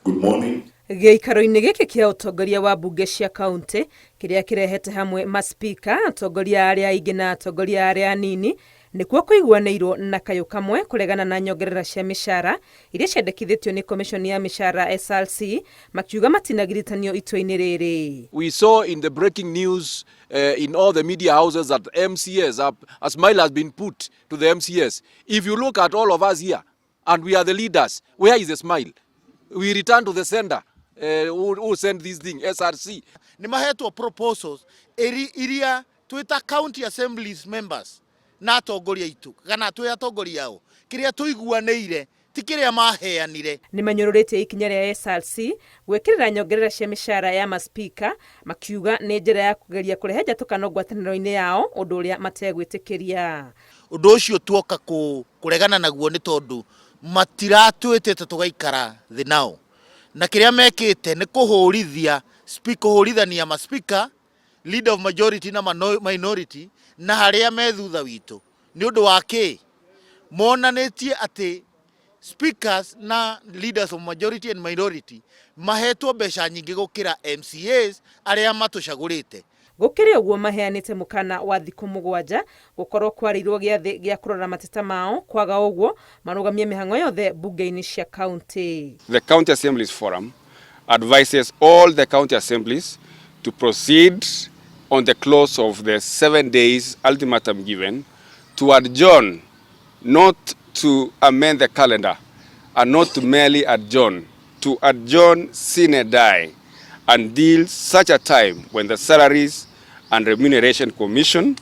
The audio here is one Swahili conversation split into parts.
Good morning. Gĩikaro-inĩ gĩkĩ kĩa ũtongoria wa mbunge cia kaunti kĩrĩa kĩrehete hamwe maspika, atongoria arĩa aingĩ na atongoria arĩa anini nĩkuo kũiguanĩirwo na kayũ kamwe kũregana na nyongerera cia mĩcara iria ciandĩkithĩtio nĩ commission ya mĩcara SRC, makiuga matinagiritanio itua-inĩ rĩrĩ. We saw in the breaking news in all the media houses that MCAs, a smile has been put to the MCAs. If you look at all of us here and we are the leaders, where is the smile? We return to the sender. Who sent this thing, SRC. Ni mahetwo proposals iria twita county assemblies members na atongoria itu kana twĩ atongoria ao kiria tuiguanĩire ti kiria maheanire. Ni manyũrũrĩtie ikinya rĩa SRC gwĩkĩrĩra nyongerera cia mĩcara ya maspika, makiuga nĩ njĩra ya kũgeria kũrehe njatũkano ngwatanĩro-inĩ yao, ũndũ ũrĩa mategwĩtĩkĩria. Ũndũ ũcio tuoka kũregana naguo nĩ tondũ matiratwĩtĩte tũgaikara thĩ nao. Na kiria mekĩte nĩ kũhũrithania maspika, leader of majority na minority na harĩa me thutha witũ. Nĩ ũndũ wa kĩ? Monanĩtie atĩ speakers na leaders of majority and minority mahetwo mbeca nyingĩ gũkĩra MCAs arĩa matũcagũrĩte. Gũkĩrĩ ũguo maheanĩte mũkana wa thikũ 7 gũkorwo kwarĩirwo gĩathĩ gĩa kũrora mateta mao, kwaga ũguo marũgamie mĩhang'o yothe mbunge-inĩ cia kaunti. The County Assemblies Forum advises all the county assemblies to proceed on the close of the 7 days ultimatum given to adjourn, not to amend the calendar and not to merely adjourn, to adjourn sine die until such a time when the Salaries and Remuneration Commission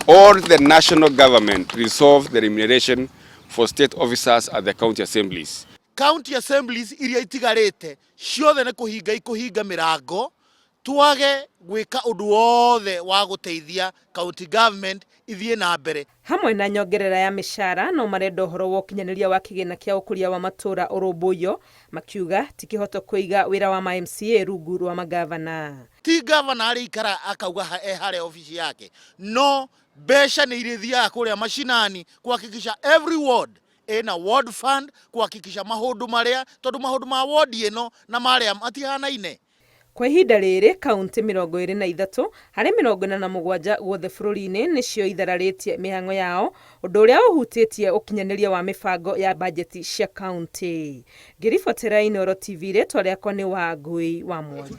or the national government resolve the remuneration for state officers at the county assemblies. County assemblies iria itigarĩte ciothe nĩ kũhinga mĩrango, twage gwĩka ũndũ wothe wa gũteithia county government ithiĩ na mbere. Hamwe na nyongerera ya mĩcara no marenda ũhoro wa ũkinyanĩria wa kĩgĩna kĩa ũkũria wa matũra ũrũmbũiyo, makiuga ti kĩhoto kũiga wĩra wa MCA rungu rwa magavana. Ti gavana arĩ ikara akauga harĩa ofici yake, no mbeca nĩ irithiaga kũrĩa mashinani kuhakikisha every ward ena ward fund, kuhakikisha maũndũ marĩa tondũ maũndũ ma ward ĩno na marĩa matihanaine. Kwa ihinda rĩrĩ kaunti 23 harĩ 47 guothe bũrũri-inĩ nĩcio ithararĩtie mĩhang'o yao, ũndũ ũrĩa ũhutĩtie ũkinyanĩria wa mĩbango ya bajeti cia kaunti. Ngĩribotera Inooro TV, rĩtwa rĩakwa nĩ Wangui wa Mwangi.